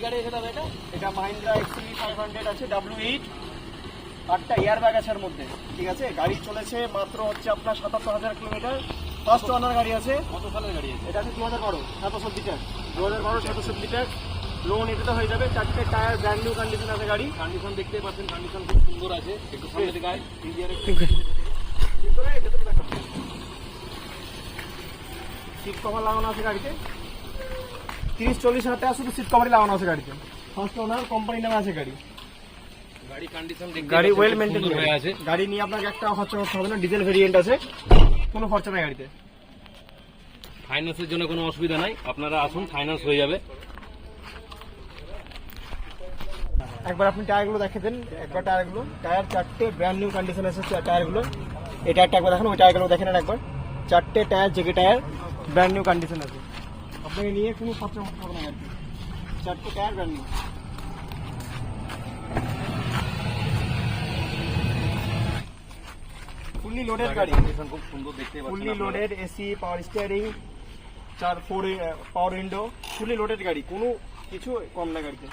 গাড়ি আছে দাদা এটা? এটা মাহিন্দ্রা XUV 500 আছে W8, 8টা এয়ার ব্যাগ আছে এর মধ্যে, ঠিক আছে। গাড়ি চলেছে মাত্র হচ্ছে আপনার ৭৭,০০০ কিলোমিটার। ফার্স্ট ওনার গাড়ি আছে। কত সালের গাড়ি আছে? এটা আছে 2012 700 লিটার, 2012 700 লিটার। লোন এটাতে হয়ে যাবে। 4টে টায়ার ব্র্যান্ড নিউ কন্ডিশন আছে গাড়ি। কন্ডিশন দেখতে পাচ্ছেন, কন্ডিশন খুব সুন্দর আছে। একটু সামনে দিকে আয়, ইন্ডিয়ার সিট কভার লাগানো আছে গাড়িতে। 30-40 হাজার টাকা শুধু সিট কভারই লাগানো আছে গাড়িতে। ফার্স্ট ওনার, কোম্পানি নামে আছে গাড়ি। গাড়ি কন্ডিশন দেখতে গাড়ি পাচ্ছেন, ওয়েল খুব মেনটেন সুন্দর হয়ে আছে। গাড়ি নিয়ে আপনাকে একটা খরচা করতে হবে না। ডিজেল ভেরিয়েন্ট আছে, কোনো খরচা নেই গাড়িতে। ফাইন্যান্সের জন্য কোনো অসুবিধা নাই, আপনারা আসুন, ফাইন্যান্স হয়ে যাবে। একবার আপনি টায়ারগুলো দেখে দেন, একবার টায়ারগুলো। টায়ার 4টে ব্র্যান্ড নিউ কন্ডিশন আছে টায়ারগুলো। এই টায়ারটা একবার দেখেন, ওই টায়ারগুলো দেখে নেন একবার। 4টে টায়ার, জেগে টায়ার, ব্র্যান্ড নিউ কন্ডিশন আছে। আপনাকে নিয়ে কোনো খরচা করতে হবে না আর কি। 4টে tyre brand new. Fully loaded গাড়ি, কন্ডিশন খুব সুন্দর দেখতে পাচ্ছেন ফুললি আপনারা। Loaded, AC, power steering, 4 power window, fully loaded গাড়ি, কোনো কিছু কম না গাড়িতে।